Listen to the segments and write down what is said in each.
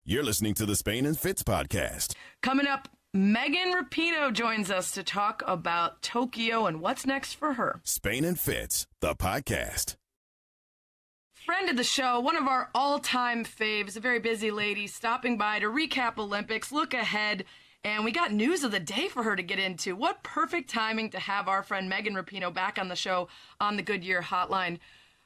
You're listening to the Spain and Fitz podcast. Coming up, Megan Rapinoe joins us to talk about Tokyo and what's next for her. Spain and Fitz, the podcast. Friend of the show, one of our all-time faves, a very busy lady, stopping by to recap Olympics, look ahead, and we got news of the day for her to get into. What perfect timing to have our friend Megan Rapinoe back on the show on the Goodyear Hotline.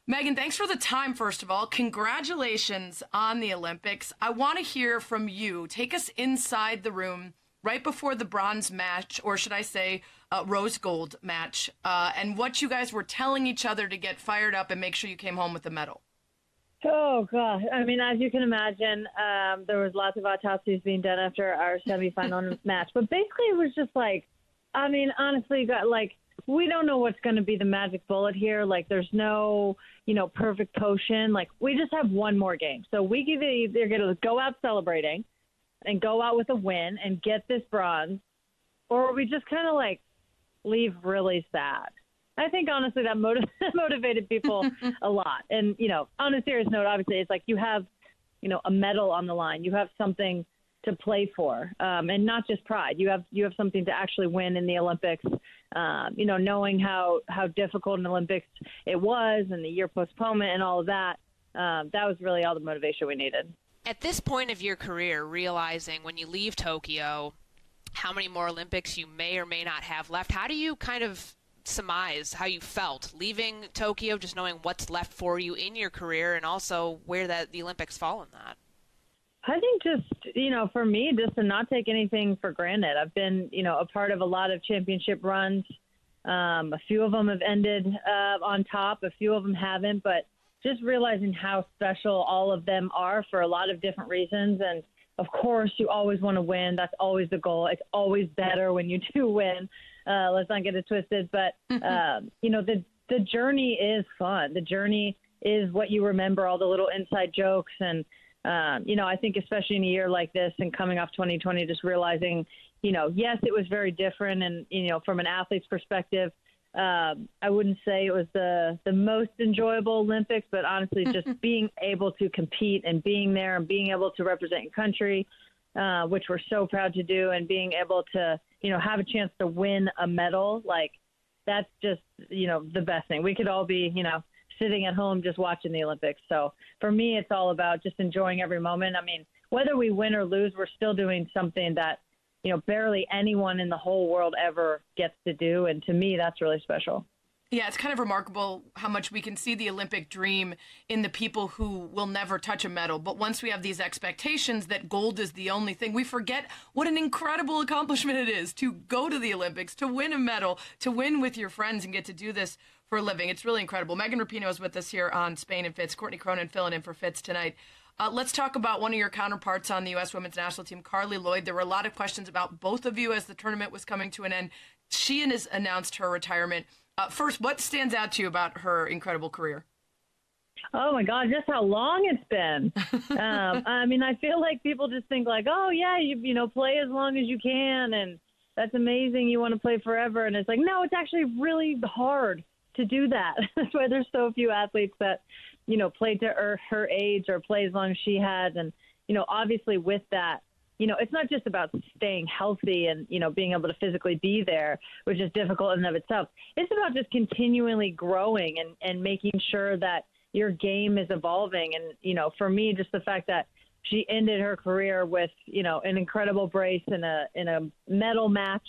Megan, thanks for the time, first of all. Congratulations on the Olympics. I want to hear from you. Take us inside the room right before the bronze match, or should I say rose gold match, and what you guys were telling each other to get fired up and make sure you came home with a medal. Oh, God. I mean, as you can imagine, there was lots of autopsies being done after our semifinal match. But basically it was just like, I mean, honestly, we don't know what's going to be the magic bullet here. Like, there's no, perfect potion. Like, we just have one more game. So we can either going to go out celebrating and go out with a win and get this bronze, or we just kind of, leave really sad. I think, honestly, that motivated people a lot. And, on a serious note, obviously, it's like you have, a medal on the line. You have something to play for, and not just pride. You have something to actually win in the Olympics. Knowing how difficult an Olympics it was and the year postponement and all of that, that was really all the motivation we needed. At this point of your career, realizing when you leave Tokyo how many more Olympics you may or may not have left, how do you kind of surmise how you felt leaving Tokyo, just knowing what's left for you in your career and also where the Olympics fall in that? I think just, for me, just to not take anything for granted. I've been, a part of a lot of championship runs. A few of them have ended on top. A few of them haven't. But just realizing how special all of them are for a lot of different reasons. And, of course, you always want to win. That's always the goal. It's always better when you do win. Let's not get it twisted. But, the journey is fun. The journey is what you remember, all the little inside jokes and, I think especially in a year like this and coming off 2020, just realizing, yes, it was very different. And, from an athlete's perspective, I wouldn't say it was the most enjoyable Olympics, but honestly, just being able to compete and being there and being able to represent your country, which we're so proud to do, and being able to, have a chance to win a medal, that's just, the best thing. We could all be, sitting at home just watching the Olympics. So for me, it's all about just enjoying every moment. I mean, whether we win or lose, we're still doing something that, barely anyone in the whole world ever gets to do. And to me, that's really special. Yeah, it's kind of remarkable how much we can see the Olympic dream in the people who will never touch a medal. But once we have these expectations that gold is the only thing, we forget what an incredible accomplishment it is to go to the Olympics, to win a medal, to win with your friends and get to do this for a living. It's really incredible. Megan Rapinoe is with us here on Spain and Fitz. Courtney Cronin filling in for Fitz tonight. Let's talk about one of your counterparts on the U.S. women's national team, Carli Lloyd. There were a lot of questions about both of you as the tournament was coming to an end. She has announced her retirement. First, what stands out to you about her incredible career? Oh, my God, just how long it's been. I feel like people just think oh, yeah, you play as long as you can, and that's amazing. You want to play forever. And it's like, no, it's actually really hard to do that. That's why there's so few athletes that, play to her age or play as long as she has. And, obviously with that, it's not just about staying healthy and, being able to physically be there, which is difficult in and of itself. It's about just continually growing and making sure that your game is evolving. And, for me, just the fact that she ended her career with, an incredible brace in a medal match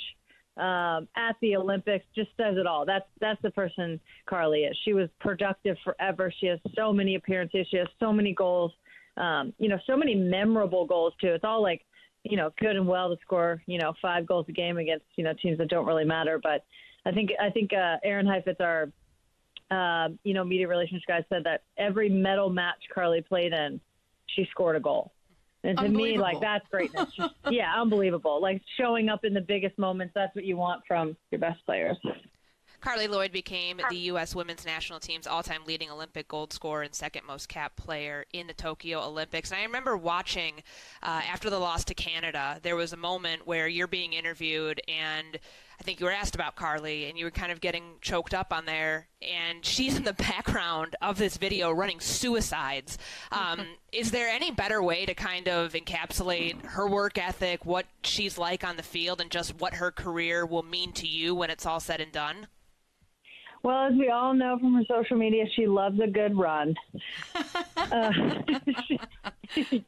at the Olympics just says it all. That's the person Carli is. She was productive forever. She has so many appearances. She has so many goals, so many memorable goals too. It's all good and well to score, 5 goals a game against, teams that don't really matter. But I think Aaron Heifetz, our, media relations guy, said that every medal match Carli played in, she scored a goal. And to me, that's greatness. Yeah, unbelievable. Showing up in the biggest moments, that's what you want from your best players. Carli Lloyd became the U.S. women's national team's all-time leading Olympic gold scorer and second most capped player in the Tokyo Olympics. And I remember watching after the loss to Canada, there was a moment where you're being interviewed, and I think you were asked about Carli, and you were kind of getting choked up on there, and she's in the background of this video running suicides. Is there any better way to kind of encapsulate her work ethic, what she's like on the field, and just what her career will mean to you when it's all said and done? Well, as we all know from her social media, she loves a good run.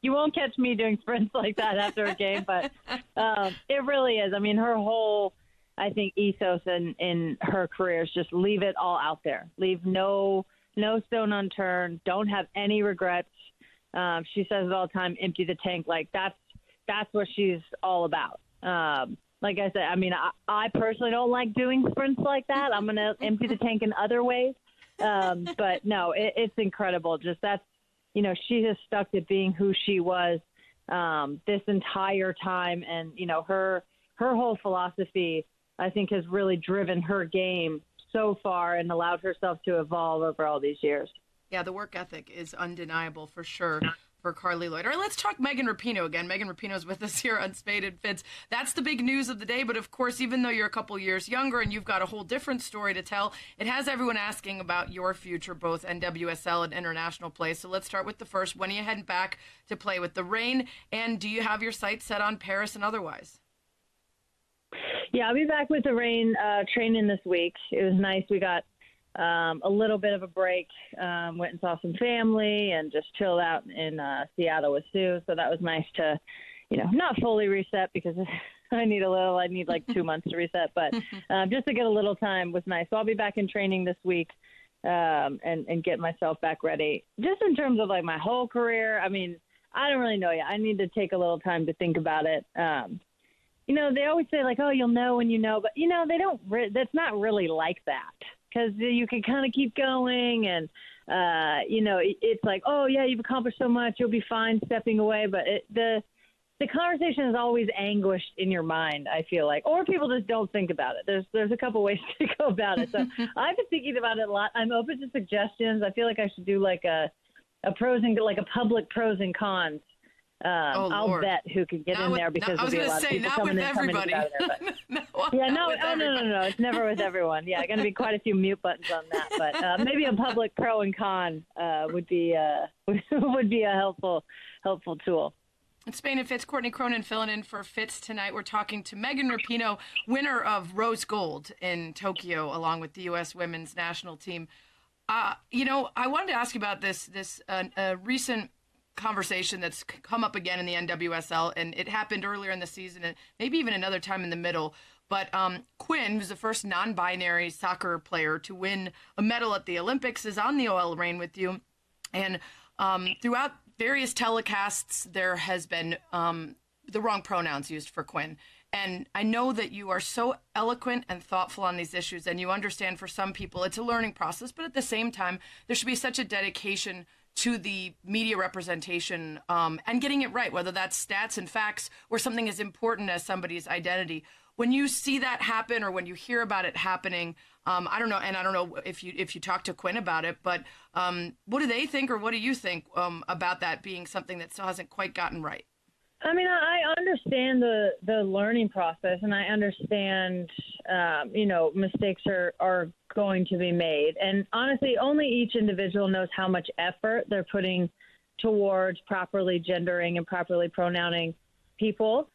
You won't catch me doing sprints like that after a game, but it really is. I mean, her whole, I think, ethos in her career is just leave it all out there. Leave no stone unturned. Don't have any regrets. She says it all the time, empty the tank. Like, that's what she's all about. Like I said, I mean, I personally don't like doing sprints like that. I'm going to empty the tank in other ways. But no, it's incredible. Just that's, you know, she has stuck to being who she was this entire time. And, you know, her whole philosophy, I think, has really driven her game so far and allowed herself to evolve over all these years. Yeah, the work ethic is undeniable for sure for Carli Lloyd. All right, let's talk Megan Rapinoe again. Megan Rapinoe is with us here on Spade and Fitz. That's the big news of the day, but of course, even though you're a couple years younger and you've got a whole different story to tell, it has everyone asking about your future, both NWSL and international play. So let's start with the first. When are you heading back to play with the Reign, and do you have your sights set on Paris and otherwise? Yeah, I'll be back with the Reign training this week. It was nice. We got a little bit of a break, went and saw some family and just chilled out in Seattle with Sue. So that was nice to, you know, not fully reset because I need like 2 months to reset, but just to get a little time was nice. So I'll be back in training this week and get myself back ready. Just in terms of like my whole career, I mean, I don't really know yet. I need to take a little time to think about it. You know, they always say like, oh, you'll know when you know, but you know, they don't, that's not really like that. Because you can kind of keep going and, you know, it's like, oh, yeah, you've accomplished so much. You'll be fine stepping away. But the conversation is always anguished in your mind, I feel like. Or people just don't think about it. There's a couple ways to go about it. So I've been thinking about it a lot. I'm open to suggestions. I feel like I should do like a public pros and cons. I'll bet who could get in there because there'll be a lot of people coming in and coming out of there. No. It's never with everyone. Yeah, going to be quite a few mute buttons on that. But maybe a public pro and con would be a helpful tool. In Spain and Fitz, Courtney Cronin filling in for Fitz tonight. We're talking to Megan Rapinoe, winner of Rose Gold in Tokyo, along with the U.S. women's national team. You know, I wanted to ask you about this recent conversation that's come up again in the NWSL, and it happened earlier in the season and maybe even another time in the middle. But Quinn, who's the first non-binary soccer player to win a medal at the Olympics, is on the OL Reign with you. And throughout various telecasts, there has been the wrong pronouns used for Quinn. And I know that you are so eloquent and thoughtful on these issues, and you understand for some people it's a learning process, but at the same time, there should be such a dedication to the media representation and getting it right, whether that's stats and facts or something as important as somebody's identity. When you see that happen or when you hear about it happening, I don't know, and I don't know if you talk to Quinn about it, but what do they think or what do you think about that being something that still hasn't quite gotten right? I mean, I understand the learning process, and I understand, you know, mistakes are going to be made. And honestly, only each individual knows how much effort they're putting towards properly gendering and properly pronouncing people.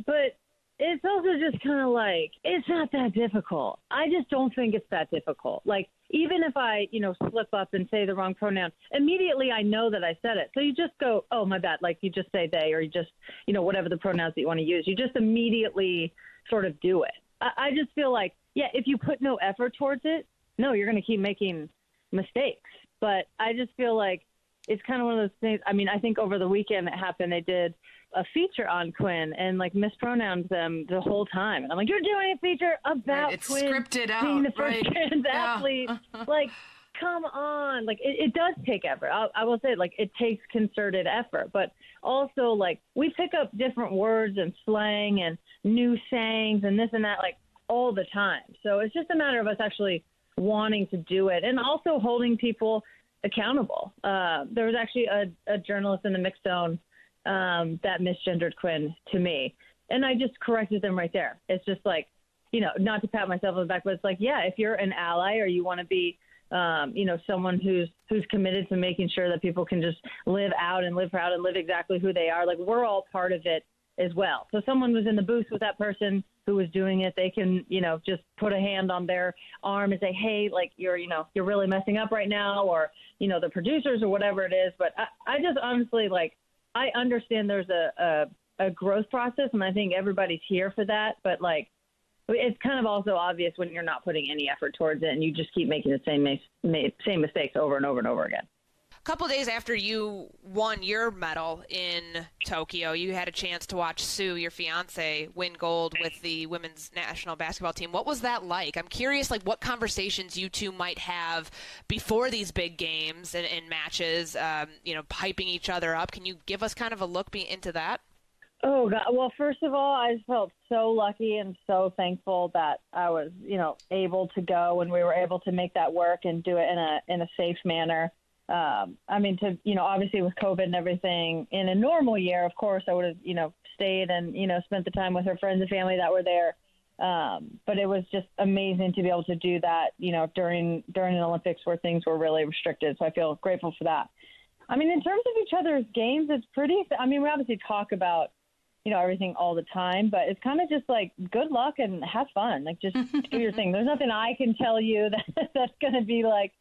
But it's also just kind of like, it's not that difficult. I just don't think it's that difficult. Like, even if I, you know, slip up and say the wrong pronoun, immediately I know that I said it. So you just go, oh, my bad. Like, you just say they, or you just, you know, whatever the pronouns that you want to use. You just immediately sort of do it. I just feel like, yeah, if you put no effort towards it, no, you're going to keep making mistakes. But I just feel like it's kind of one of those things. I mean, I think over the weekend it happened, they did a feature on Quinn and like mispronounced them the whole time. And I'm like, you're doing a feature about it's Quinn scripted out, being the first right? trans athlete. Like, come on. Like, it does take effort. I will say, like, it takes concerted effort. But also, like, we pick up different words and slang and new sayings and this and that, like, all the time. So it's just a matter of us actually wanting to do it and also holding people accountable. There was actually a journalist in the mixed zone that misgendered Quinn to me. And I just corrected them right there. It's just like, not to pat myself on the back, but it's like, yeah, if you're an ally or you want to be, someone who's committed to making sure that people can just live out and live proud and live exactly who they are. Like, we're all part of it as well. So someone was in the booth with that person who was doing it. They can, just put a hand on their arm and say, hey, like, you're really messing up right now, or, the producers or whatever it is. But I just honestly, like, I understand there's a growth process, and I think everybody's here for that. But, like, it's kind of also obvious when you're not putting any effort towards it and you just keep making the same mistakes over and over and over again. A couple days after you won your medal in Tokyo, you had a chance to watch Sue, your fiance, win gold with the women's national basketball team. What was that like? I'm curious, like, what conversations you two might have before these big games and matches, hyping each other up. Can you give us kind of a look into that? Oh, God. Well, first of all, I felt so lucky and so thankful that I was, able to go, and we were able to make that work and do it in a safe manner. Obviously with COVID and everything, in a normal year, of course, I would have, stayed and, spent the time with her friends and family that were there. But it was just amazing to be able to do that, during an Olympics where things were really restricted. So I feel grateful for that. I mean, in terms of each other's games, it's we obviously talk about, everything all the time, but it's kind of just like, good luck and have fun. Like, just do your thing. There's nothing I can tell you that's going to be like,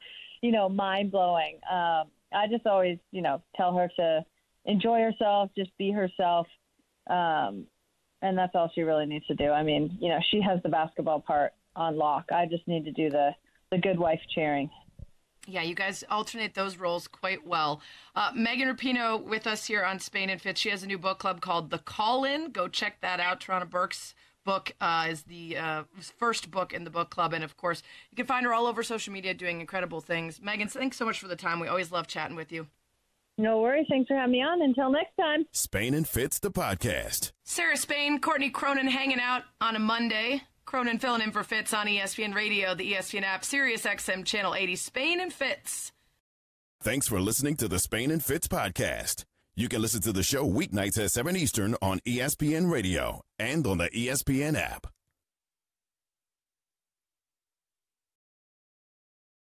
mind blowing. I just always, tell her to enjoy herself, just be herself. And that's all she really needs to do. I mean, she has the basketball part on lock. I just need to do the good wife cheering. Yeah, you guys alternate those roles quite well. Megan Rapinoe with us here on Spain and Fitz. She has a new book club called The Call-In. Go check that out. Toronto Burke's book is the first book in the book club. And, of course, you can find her all over social media doing incredible things. Megan, thanks so much for the time. We always love chatting with you. No worries. Thanks for having me on. Until next time. Spain and Fitz, the podcast. Sarah Spain, Courtney Cronin hanging out on a Monday. Cronin filling in for Fitz on ESPN Radio, the ESPN app, Sirius XM Channel 80, Spain and Fitz. Thanks for listening to the Spain and Fitz podcast. You can listen to the show weeknights at 7 Eastern on ESPN Radio and on the ESPN app.